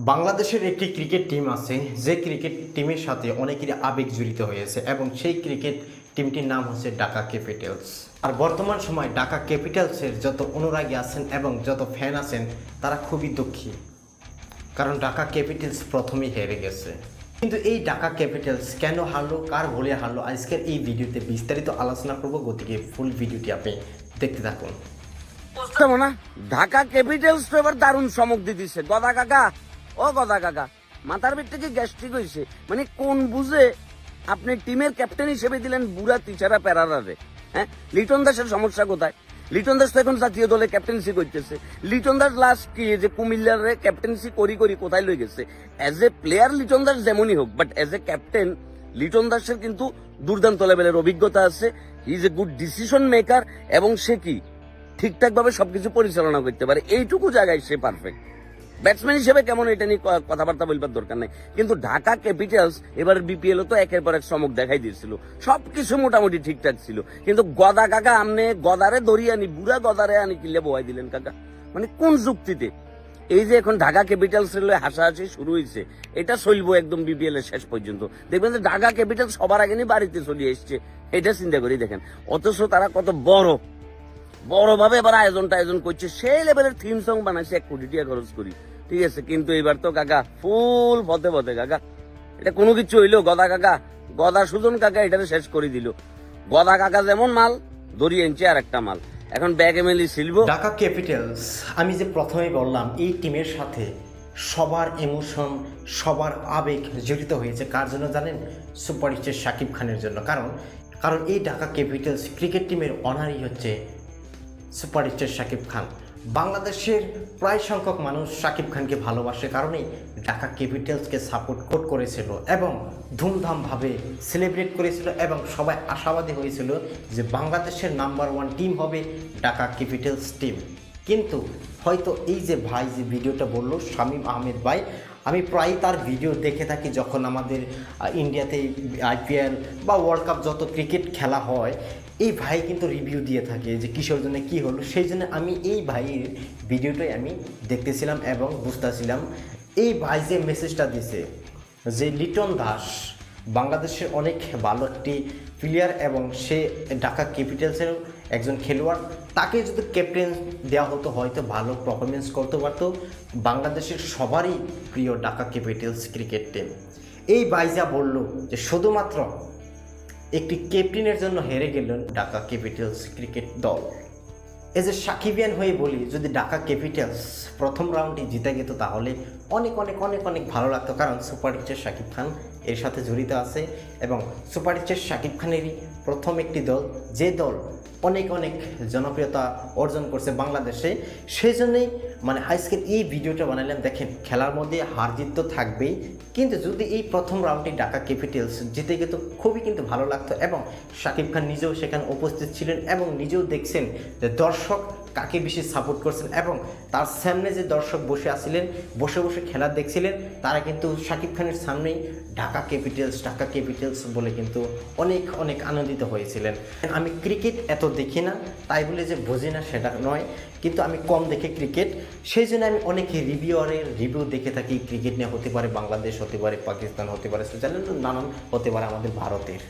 বাংলাদেশের একটি cricket team আছে যে ক্রিকেট টিমের সাথে অনেকেরই আবেগ জড়িত হয়েছে এবং সেই ক্রিকেট টিমটির নাম হচ্ছে ঢাকা ক্যাপিটালস। আর বর্তমান সময় ঢাকা ক্যাপিটালসের যত অনুরাগী আছেন এবং যত ফ্যান আছেন তারা খুবই দুঃখী, কারণ ঢাকা ক্যাপিটালস প্রথমেই হেরে গেছে। কিন্তু এই ঢাকা ক্যাপিটালস কেন হারলো, কার ভুলে হারলো, আজকের এই ভিডিওতে বিস্তারিত আলোচনা করব। গতিকে ফুল ভিডিওটি আপনি দেখতে থাকুন। না, ঢাকা ক্যাপিটালস তো এবার দারুণ চমক দিতেছে। গদা কাকা, ও গদা কাকা, মাথার ভিতরে কি গ্যাস্ট্রিক হয়েছে? মানে কোন বুঝে আপনি টিমের ক্যাপ্টেন হিসেবে দিলেন বুড়া তিচারা প্যারারে? হ্যাঁ, লিটন দাসের সমস্যা কোথায়? লিটন দাস তো এখন জাতীয় দলে ক্যাপ্টেন্সি করতেছে। লিটন দাস লাস্ট কি যে কুমিল্লারে ক্যাপ্টেন্সি করি কোথায় লই গেছে? As a player Liton Das যেমনই হোক, but as a captain Liton দাসের কিন্তু দুর্দান্ত লেভেলের অভিজ্ঞতা আছে। He is a good decision maker এবং সে কি ঠিকঠাক ভাবে সবকিছু পরিচালনা করতে পারে। এইটুকু জায়গায় সে পারফেক্ট। ব্যাটসম্যান হিসেবে কেমন এটা নিয়ে কথাবার্তা বলবার দরকার নেই, কিন্তু ঢাকা ক্যাপিটালস এবার বিপিএল তো একের পর এক চমক দেখাই দিয়েছিল। সবকিছু মোটামুটি ঠিকঠাক ছিল, কিন্তু গদা কাকা আমনে গদারে দড়িয়ে আনি, বুড়া গদারে আনি কিলে বহাই দিলেন কাকা। মানে কোন যুক্তিতে? এই যে এখন ঢাকা ক্যাপিটালস এর হাসাহাসি শুরু হয়েছে, এটা চলবো একদম বিপিএল এর শেষ পর্যন্ত। দেখবেন যে ঢাকা ক্যাপিটালস সবার আগে নিয়ে বাড়িতে চলে এসছে, এটা চিন্তা করি দেখেন। অথচ তারা কত বড়ভাবে এবার আয়োজন করছে, সেই লেভেলের থিম সং বানাইছে 1 কোটি টাকা খরচ করি, ঠিক আছে। কিন্তু এবার তো কাকা ফুল পথে কাকা, এটা কোনো কিছু হইলো? গদা কাকা, গদা সুজন কাকা এটাকে শেষ করে দিল। গদা কাকা যেমন মাল ধরিয়ে এনেছে আর একটা মাল, এখন ব্যাগে মেলি শিলব। ঢাকা ক্যাপিটালস, আমি যে প্রথমে বললাম এই টিমের সাথে সবার ইমোশন, সবার আবেগ জড়িত হয়েছে। কার জন্য জানেন? সুপারস্টার শাকিব খানের জন্য। কারণ এই ঢাকা ক্যাপিটালস ক্রিকেট টিমের অনারই হচ্ছে সুপারস্টার শাকিব খান। বাংলাদেশের প্রায় সংখ্যক মানুষ শাকিব খানকে ভালোবাসে কারণেই ঢাকা ক্যাপিটালসকে সাপোর্ট করেছিল এবং ধুমধামভাবে সেলিব্রেট করেছিল এবং সবাই আশাবাদী হয়েছিল যে বাংলাদেশের নাম্বার 1 টিম হবে ঢাকা ক্যাপিটালস টিম। কিন্তু হয়তো এই যে ভাই যে ভিডিওটা বললো শামীম আহমেদ ভাই, আমি প্রায় তার ভিডিও দেখে থাকি যখন আমাদের ইন্ডিয়াতে আইপিএল বা ওয়ার্ল্ড কাপ যত ক্রিকেট খেলা হয়, এই ভাই কিন্তু রিভিউ দিয়ে থাকে যে কিসের জন্য কী হলো। সেই জন্য আমি এই ভাইয়ের ভিডিওটাই আমি দেখতেছিলাম এবং বুঝতেছিলাম এই ভাই যে মেসেজটা দিছে যে লিটন দাস বাংলাদেশের অনেক ভালো একটি প্লেয়ার এবং সে ঢাকা ক্যাপিটালসের একজন খেলোয়াড়, তাকে যদি ক্যাপ্টেন দেওয়া হতো হয়তো ভালো পারফরমেন্স করতে পারতো বাংলাদেশের সবারই প্রিয় ঢাকা ক্যাপিটালস ক্রিকেট টিম। এই ভাই যা বললো যে শুধুমাত্র একটি ক্যাপ্টেনের জন্য হেরে গেলেন ঢাকা ক্যাপিটালস ক্রিকেট দল। এজ এ সাকিবিয়ান হয়ে বলি, যদি ঢাকা ক্যাপিটালস প্রথম রাউন্ডে জিতে যেত তাহলে অনেক অনেক অনেক অনেক ভালো লাগতো, কারণ সুপারস্টার শাকিব খান এর সাথে জড়িত আছে এবং সুপারস্টার শাকিব খানেরই প্রথম একটি দল, যে দল অনেক অনেক জনপ্রিয়তা অর্জন করছে বাংলাদেশে। সেই জন্যই আজকের এই ভিডিওটা বানালাম। দেখেন, খেলার মধ্যে হার জিত তো থাকবেই, কিন্তু যদি এই প্রথম রাউন্ডে ঢাকা ক্যাপিটালস জিতে গেত খুবই কিন্তু ভালো লাগতো এবং শাকিব খান নিজেও সেখানে উপস্থিত ছিলেন এবং নিজেও দেখছেন যে দর্শক কাকে বেশি সাপোর্ট করছেন এবং তার সামনে যে দর্শক বসে আসছিলেন, বসে খেলা দেখছিলেন, তারা কিন্তু শাকিব খানের সামনেই ঢাকা ক্যাপিটালস বলে কিন্তু অনেক অনেক আনন্দিত হয়েছিলেন। আমি ক্রিকেট এত দেখি না, তাই বলে যে বুঝি না সেটা নয়, কিন্তু আমি কম দেখি ক্রিকেট। সেই জন্য আমি অনেক রিভিউয়ারের রিভিউ দেখে থাকি। ক্রিকেট নিয়ে হতে পারে বাংলাদেশ, হতে পারে পাকিস্তান, হতে পারে সুইজারল্যান্ড, নানান হতে পারে আমাদের ভারতের।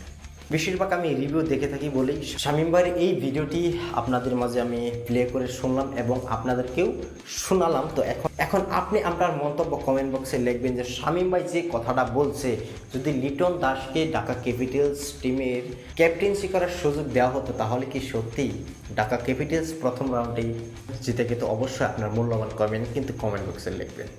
বেশিরভাগ আমি রিভিউ দেখে থাকি বলেই শামীম ভাইয়ের এই ভিডিওটি আপনাদের মাঝে আমি প্লে করে শুনলাম এবং আপনাদেরকেও শোনালাম। তো এখন আপনি আপনার মন্তব্য কমেন্ট বক্সে লিখবেন যে শামীম ভাই যে কথাটা বলছে, যদি লিটন দাসকে ঢাকা ক্যাপিটালস টিমের ক্যাপ্টেন্সি করার সুযোগ দেওয়া হতো তাহলে কি সত্যি ঢাকা ক্যাপিটালস প্রথম রাউন্ডেই জিতে যেত? অবশ্যই আপনার মূল্যবান কমেন্ট কিন্তু কমেন্ট বক্সে লিখবেন।